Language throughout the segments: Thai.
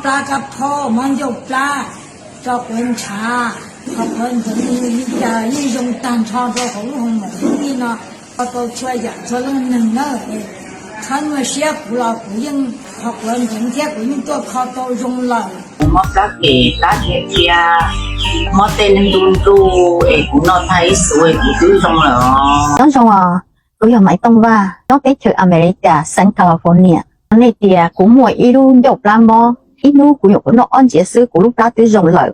ปลากระพอมันยกปลาจอกเป็นชาเขาเพิ่นถึงจะยิ่งยงตันชอบตัวของลูกของแบบนี้เนาะเขาตัวช่วยอย่างช่วยเรื่องหนึ่งเนอะท่านมาเชียร์กูเรากูยังเขาเพิ่นถึงเทียบกูยังตัวเขาตัวยงเลย mất các kể các hệ kia mất tên đun tu để cũng nó thấy suy thì cứ trong là nói chung là bây giờ mấy tông va nó tới từ America sang California này thì cũng mua ít luôn dọc làm mò ít nu cũng dùng nó ăn chế sư của lúc đó tới rồng lợi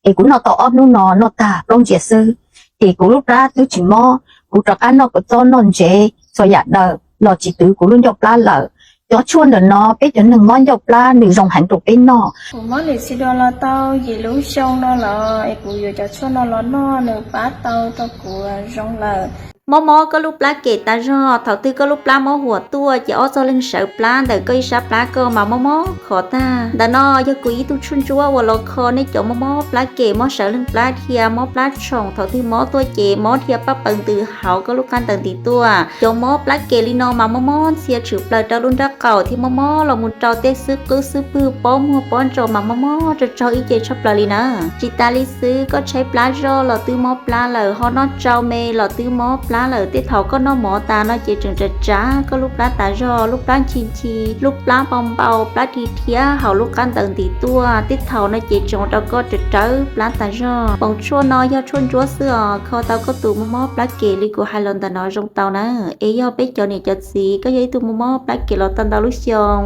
thì cũng nó tao ăn nó ta trong chế sư thì cũng lúc đó tới chỉ mò cũng cho cái nó có cho non chế rồi dạ đời nó chỉ từ của luôn dọc la lợi cho chuồn được nó biết cho đừng món dọc la đừng rồng hành trục bên nó món này xí đó là tao gì lú sông nó là ai cũng vừa cho chuồn nó nó nửa bát tao tao của rong là mò có lúc lá kể ta do thảo tư có lúc lá mòหัวตัวจะอ้อจะเล่นเสือปลาแต่ก็อีสาปลาก็มามอขอตาแต่นอยกุยตุชุนจัวว่าเราคอในจอมอปลาเก๋มอเสือเล่นปลาเทียมอปลาช่องเท่าที่มอตัวเก๋มอเทียป้าเปิงตือเขาก็ลูกกันตังตีตัวจอมอปลาเก๋ลีนอมามอเสียถือปลาเจ้ารุ่นรักเก่าที่มอเรามุนเจ้าเตะซื้อก็ซื้อปื้อป้อมหัวป้อนจอมามอจะเจ้าอีเจชอบปลาลีนะจิตาลิซื้อก็ใช้ปลาจอเราตื้อมอปลาเลยฮอนอเจ้าเมเราตื้อมอปลาเลยที่เขาก็น้อหมอตาน้อเจจึงจะจ้าก็ลูกปลาตาจอลูกปลาชีลูกปลาปอมเบาปลาทีเทียเขาลูกกันตังตีตัวติดเขาน้อเจจงเราก็จะเจอปลาตาจอปองชั่วน้อยยอดชวนจัวเสือเขาเตาก็ตูมอปลาเกลิกูไฮลอนตาน้อยจงเตานะเอยอไปจอเนี่ยจัดสีก็ยัยตูมอปลาเกลอตันดาลุชยอง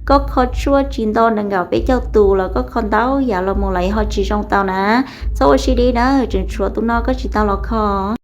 ก็เขาชั่วจีนดอนนังเกาไปเจ้าตูแล้วก็คอนเต้าอย่าเรามองไหลหอจีจงเตานะสวัสดีนะจึงชัวตุนอก็จีเตาเราคอ